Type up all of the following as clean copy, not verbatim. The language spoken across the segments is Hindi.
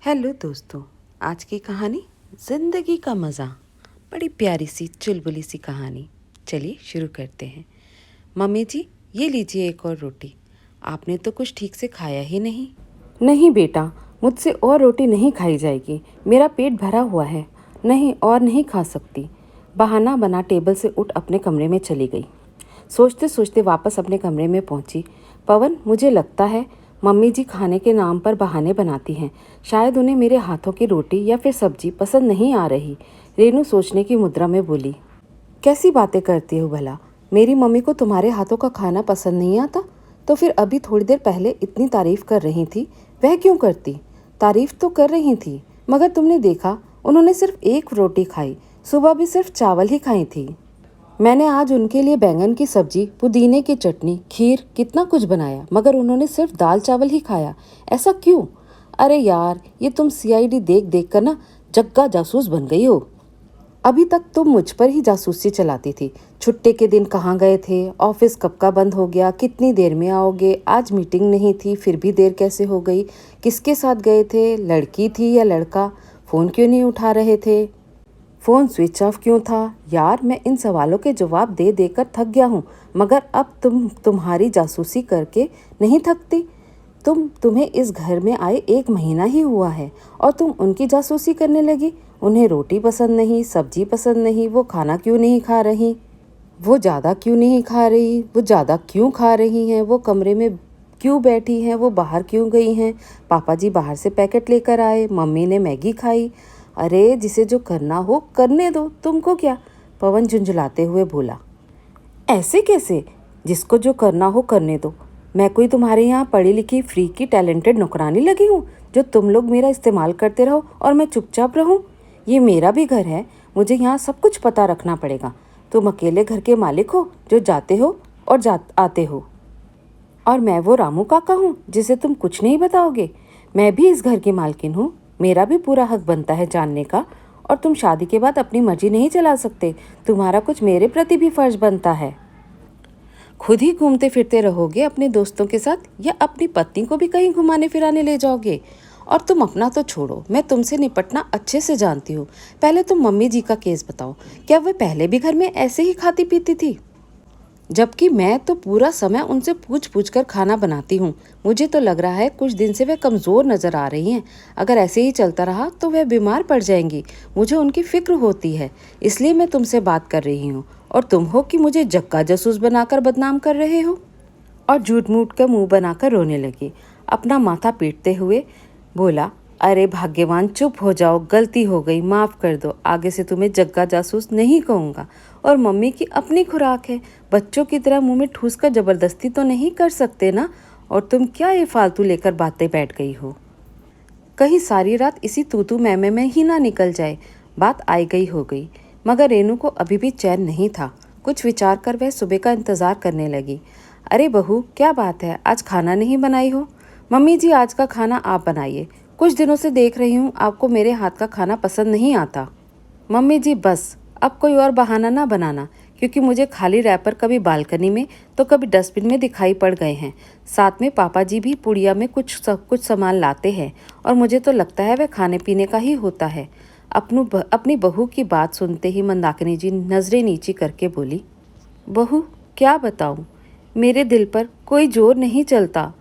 हेलो दोस्तों। आज की कहानी ज़िंदगी का मज़ा। बड़ी प्यारी सी चुलबुली सी कहानी। चलिए शुरू करते हैं। मम्मी जी, ये लीजिए एक और रोटी। आपने तो कुछ ठीक से खाया ही नहीं। नहीं बेटा, मुझसे और रोटी नहीं खाई जाएगी। मेरा पेट भरा हुआ है। नहीं, और नहीं खा सकती। बहाना बना टेबल से उठ अपने कमरे में चली गई। सोचते सोचते वापस अपने कमरे में पहुंची। पवन, मुझे लगता है मम्मी जी खाने के नाम पर बहाने बनाती हैं। शायद उन्हें मेरे हाथों की रोटी या फिर सब्जी पसंद नहीं आ रही। रेनू सोचने की मुद्रा में बोली। कैसी बातें करती हो भला? मेरी मम्मी को तुम्हारे हाथों का खाना पसंद नहीं आता? तो फिर अभी थोड़ी देर पहले इतनी तारीफ कर रही थी, वह क्यों करती? तारीफ तो कर रही थी, मगर तुमने देखा उन्होंने सिर्फ एक रोटी खाई। सुबह भी सिर्फ चावल ही खाई थी। मैंने आज उनके लिए बैंगन की सब्जी, पुदीने की चटनी, खीर, कितना कुछ बनाया, मगर उन्होंने सिर्फ दाल चावल ही खाया। ऐसा क्यों? अरे यार, ये तुम सीआईडी देख देख कर ना जग्गा जासूस बन गई हो। अभी तक तुम मुझ पर ही जासूसी चलाती थी। छुट्टी के दिन कहाँ गए थे, ऑफिस कब का बंद हो गया, कितनी देर में आओगे, आज मीटिंग नहीं थी फिर भी देर कैसे हो गई, किसके साथ गए थे, लड़की थी या लड़का, फ़ोन क्यों नहीं उठा रहे थे, फ़ोन स्विच ऑफ क्यों था। यार, मैं इन सवालों के जवाब दे देकर थक गया हूँ, मगर अब तुम्हारी जासूसी करके नहीं थकती। तुम्हें इस घर में आए 1 महीना ही हुआ है और तुम उनकी जासूसी करने लगी। उन्हें रोटी पसंद नहीं, सब्जी पसंद नहीं, वो खाना क्यों नहीं खा रही, वो ज़्यादा क्यों नहीं खा रही, वो ज़्यादा क्यों खा रही हैं, वो कमरे में क्यों बैठी हैं, वो बाहर क्यों गई हैं, पापा जी बाहर से पैकेट लेकर आए, मम्मी ने मैगी खाई। अरे, जिसे जो करना हो करने दो, तुमको क्या? पवन झुंझुलाते हुए बोला। ऐसे कैसे? जिसको जो करना हो करने दो। मैं कोई तुम्हारे यहाँ पढ़ी लिखी फ्री की टैलेंटेड नौकरानी लगी हूँ जो तुम लोग मेरा इस्तेमाल करते रहो और मैं चुपचाप रहूँ? ये मेरा भी घर है, मुझे यहाँ सब कुछ पता रखना पड़ेगा। तुम अकेले घर के मालिक हो जो जाते हो और आते हो, और मैं वो रामू काका हूँ जिसे तुम कुछ नहीं बताओगे। मैं भी इस घर की मालकिन हूँ, मेरा भी पूरा हक बनता है जानने का। और तुम शादी के बाद अपनी मर्जी नहीं चला सकते, तुम्हारा कुछ मेरे प्रति भी फर्ज बनता है। खुद ही घूमते फिरते रहोगे अपने दोस्तों के साथ, या अपनी पत्नी को भी कहीं घुमाने फिराने ले जाओगे? और तुम अपना तो छोड़ो, मैं तुमसे निपटना अच्छे से जानती हूँ। पहले तुम मम्मी जी का केस बताओ। क्या वे पहले भी घर में ऐसे ही खाती पीती थी? जबकि मैं तो पूरा समय उनसे पूछ पूछ कर खाना बनाती हूँ। मुझे तो लग रहा है कुछ दिन से वह कमज़ोर नज़र आ रही हैं। अगर ऐसे ही चलता रहा तो वह बीमार पड़ जाएंगी। मुझे उनकी फिक्र होती है, इसलिए मैं तुमसे बात कर रही हूँ। और तुम हो कि मुझे जक्का जासूस बनाकर बदनाम कर रहे हो। और झूठ मूठ का मुंह बनाकर रोने लगी। अपना माथा पीटते हुए बोला, अरे भाग्यवान, चुप हो जाओ, गलती हो गई, माफ़ कर दो। आगे से तुम्हें जग्गा जासूस नहीं कहूँगा। और मम्मी की अपनी खुराक है, बच्चों की तरह मुंह में ठूस कर ज़बरदस्ती तो नहीं कर सकते ना। और तुम क्या ये फालतू लेकर बातें बैठ गई हो? कहीं सारी रात इसी तूतू मैमे में ही ना निकल जाए। बात आई गई हो गई, मगर रेनू को अभी भी चैन नहीं था। कुछ विचार कर वह सुबह का इंतज़ार करने लगी। अरे बहू, क्या बात है, आज खाना नहीं बनाई हो? मम्मी जी, आज का खाना आप बनाइए। कुछ दिनों से देख रही हूँ आपको मेरे हाथ का खाना पसंद नहीं आता। मम्मी जी बस, अब कोई और बहाना ना बनाना, क्योंकि मुझे खाली रैपर कभी बालकनी में तो कभी डस्टबिन में दिखाई पड़ गए हैं। साथ में पापा जी भी पुड़िया में कुछ सामान लाते हैं, और मुझे तो लगता है वह खाने पीने का ही होता है। अपनी बहू की बात सुनते ही मंदाकिनी जी नज़रें नीची करके बोली, बहू, क्या बताऊँ, मेरे दिल पर कोई जोर नहीं चलता।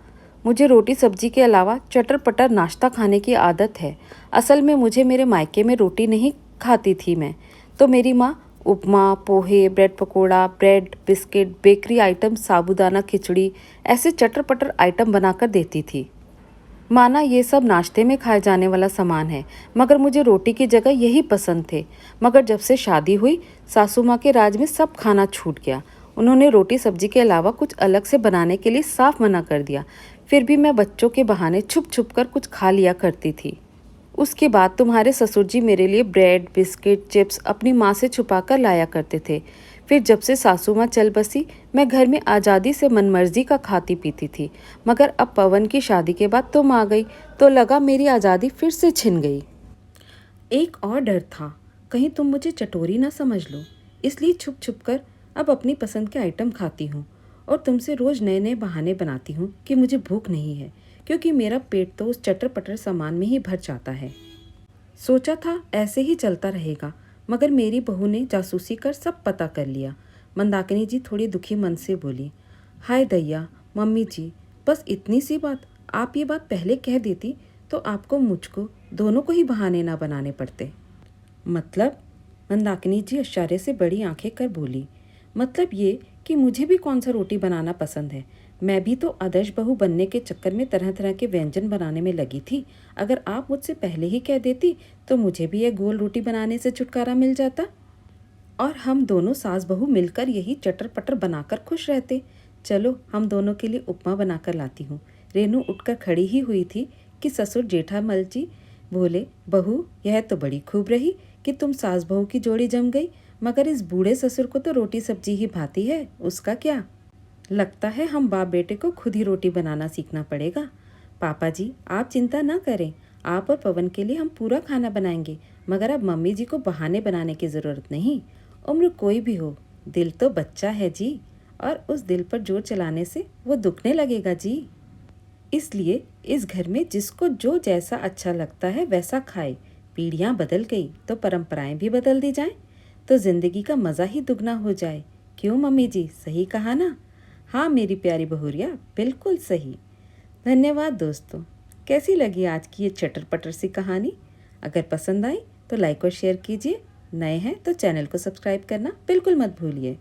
मुझे रोटी सब्जी के अलावा चटर पटर नाश्ता खाने की आदत है। असल में मुझे मेरे मायके में रोटी नहीं खाती थी मैं, तो मेरी माँ upma, pohe, bread pakora, bread, biscuit, bakery item, sabudana khichdi, ऐसे चटर पटर आइटम बनाकर देती थी। माना ये सब नाश्ते में खाए जाने वाला सामान है, मगर मुझे रोटी की जगह यही पसंद थे। मगर जब से शादी हुई, सासू माँ के राज में सब खाना छूट गया। उन्होंने रोटी सब्जी के अलावा कुछ अलग से बनाने के लिए साफ मना कर दिया। फिर भी मैं बच्चों के बहाने छुप छुप कर कुछ खा लिया करती थी। उसके बाद तुम्हारे ससुर जी मेरे लिए ब्रेड, बिस्किट, चिप्स अपनी माँ से छुपा कर लाया करते थे। फिर जब से सासू माँ चल बसी, मैं घर में आज़ादी से मनमर्जी का खाती पीती थी। मगर अब पवन की शादी के बाद तुम आ गई, तो लगा मेरी आज़ादी फिर से छिन गई। एक और डर था, कहीं तुम मुझे चटोरी ना समझ लो, इसलिए छुप छुप कर अब अपनी पसंद के आइटम खाती हूँ। और तुमसे रोज़ नए नए बहाने बनाती हूँ कि मुझे भूख नहीं है, क्योंकि मेरा पेट तो उस चटर पटर सामान में ही भर जाता है। सोचा था ऐसे ही चलता रहेगा, मगर मेरी बहू ने जासूसी कर सब पता कर लिया। मंदाकिनी जी थोड़ी दुखी मन से बोली, हाय दैया मम्मी जी, बस इतनी सी बात, आप ये बात पहले कह देती तो आपको मुझको दोनों को ही बहाने ना बनाने पड़ते। मतलब? मंदाकिनी जी आश्चर्य से बड़ी आंखें कर बोली, मतलब ये कि मुझे भी कौन सा रोटी बनाना पसंद है। मैं भी तो आदर्श बहू बनने के चक्कर में तरह तरह के व्यंजन बनाने में लगी थी। अगर आप मुझसे पहले ही कह देती तो मुझे भी यह गोल रोटी बनाने से छुटकारा मिल जाता और हम दोनों सास बहू मिलकर यही चटर पटर बनाकर खुश रहते। चलो हम दोनों के लिए उपमा बनाकर लाती हूँ। रेनू उठकर खड़ी ही हुई थी कि ससुर जेठामल जी बोले, बहू यह तो बड़ी खूब रही कि तुम सास बहू की जोड़ी जम गई, मगर इस बूढ़े ससुर को तो रोटी सब्जी ही भाती है, उसका क्या। लगता है हम बाप बेटे को खुद ही रोटी बनाना सीखना पड़ेगा। पापा जी आप चिंता ना करें, आप और पवन के लिए हम पूरा खाना बनाएंगे, मगर अब मम्मी जी को बहाने बनाने की ज़रूरत नहीं। उम्र कोई भी हो, दिल तो बच्चा है जी, और उस दिल पर जोर चलाने से वो दुखने लगेगा जी। इसलिए इस घर में जिसको जो जैसा अच्छा लगता है वैसा खाए। पीढ़ियाँ बदल गई तो परंपराएं भी बदल दी जाएं, तो ज़िंदगी का मज़ा ही दुगना हो जाए। क्यों मम्मी जी, सही कहा ना? हाँ मेरी प्यारी बहुरिया, बिल्कुल सही। धन्यवाद दोस्तों। कैसी लगी आज की ये चटर पटर सी कहानी? अगर पसंद आई तो लाइक और शेयर कीजिए। नए हैं तो चैनल को सब्सक्राइब करना बिल्कुल मत भूलिए।